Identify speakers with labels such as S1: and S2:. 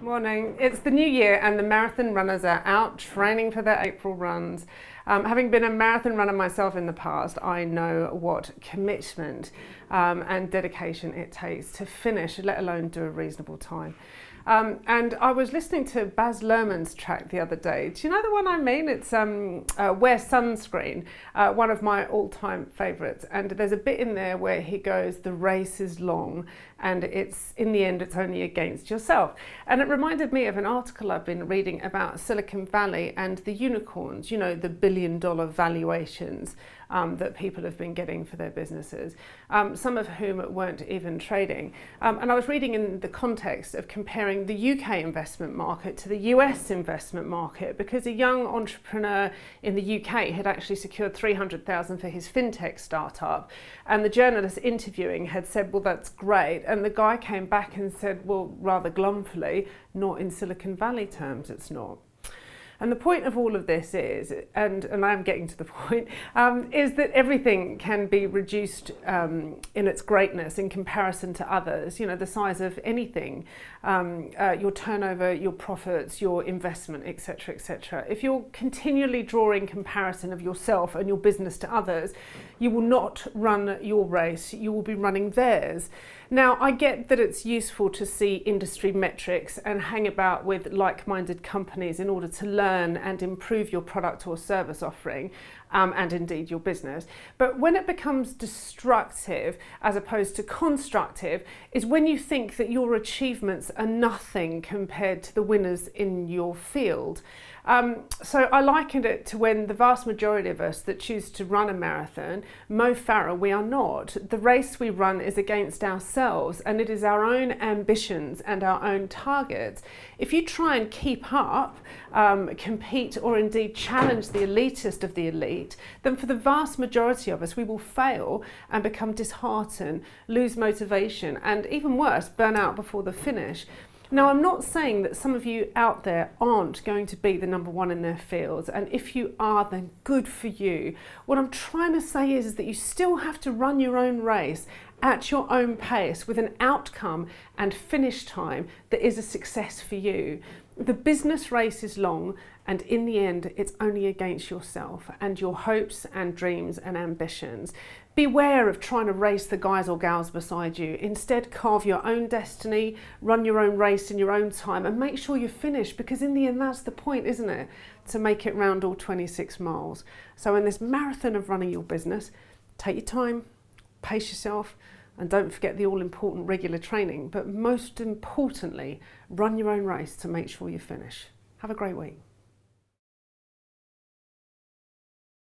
S1: Morning. It's the new year and the marathon runners are out training for their April runs. Having been a marathon runner myself in the past, I know what commitment and dedication it takes to finish, let alone do a reasonable time. And I was listening to Baz Luhrmann's track the other day. Do you know the one I mean? It's Wear Sunscreen, one of my all-time favourites. And there's a bit in there where he goes, the race is long and it's in the end it's only against yourself. And it reminded me of an article I've been reading about Silicon Valley and the unicorns, you know, the billion-dollar valuations that people have been getting for their businesses, some of whom weren't even trading. And I was reading in the context of comparing the UK investment market to the US investment market, because a young entrepreneur in the UK had actually secured $300,000 for his fintech startup. And the journalist interviewing had said, well, that's great. And the guy came back and said, well, rather glumfully, not in Silicon Valley terms, it's not. And the point of all of this is, and I'm getting to the point, is that everything can be reduced in its greatness in comparison to others. You know, the size of anything, your turnover, your profits, your investment, etc., etc. If you're continually drawing comparison of yourself and your business to others, you will not run your race, you will be running theirs. Now, I get that it's useful to see industry metrics and hang about with like-minded companies in order to learn and improve your product or service offering, and indeed your business. But when it becomes destructive as opposed to constructive is when you think that your achievements are nothing compared to the winners in your field. So I likened it to when the vast majority of us that choose to run a marathon, Mo Farah, we are not. The race we run is against ourselves, and it is our own ambitions and our own targets. If you try and keep up, compete, or indeed challenge the elitist of the elite, then for the vast majority of us, we will fail and become disheartened, lose motivation, and even worse, burn out before the finish. Now, I'm not saying that some of you out there aren't going to be the number one in their fields, and if you are, then good for you. What I'm trying to say is that you still have to run your own race at your own pace with an outcome and finish time that is a success for you. The business race is long, and in the end, it's only against yourself and your hopes and dreams and ambitions. Beware of trying to race the guys or gals beside you. Instead, carve your own destiny, run your own race in your own time, and make sure you finish, because in the end, that's the point, isn't it? To make it round all 26 miles. So in this marathon of running your business, take your time, pace yourself, and don't forget the all-important regular training. But most importantly, run your own race to make sure you finish. Have a great week.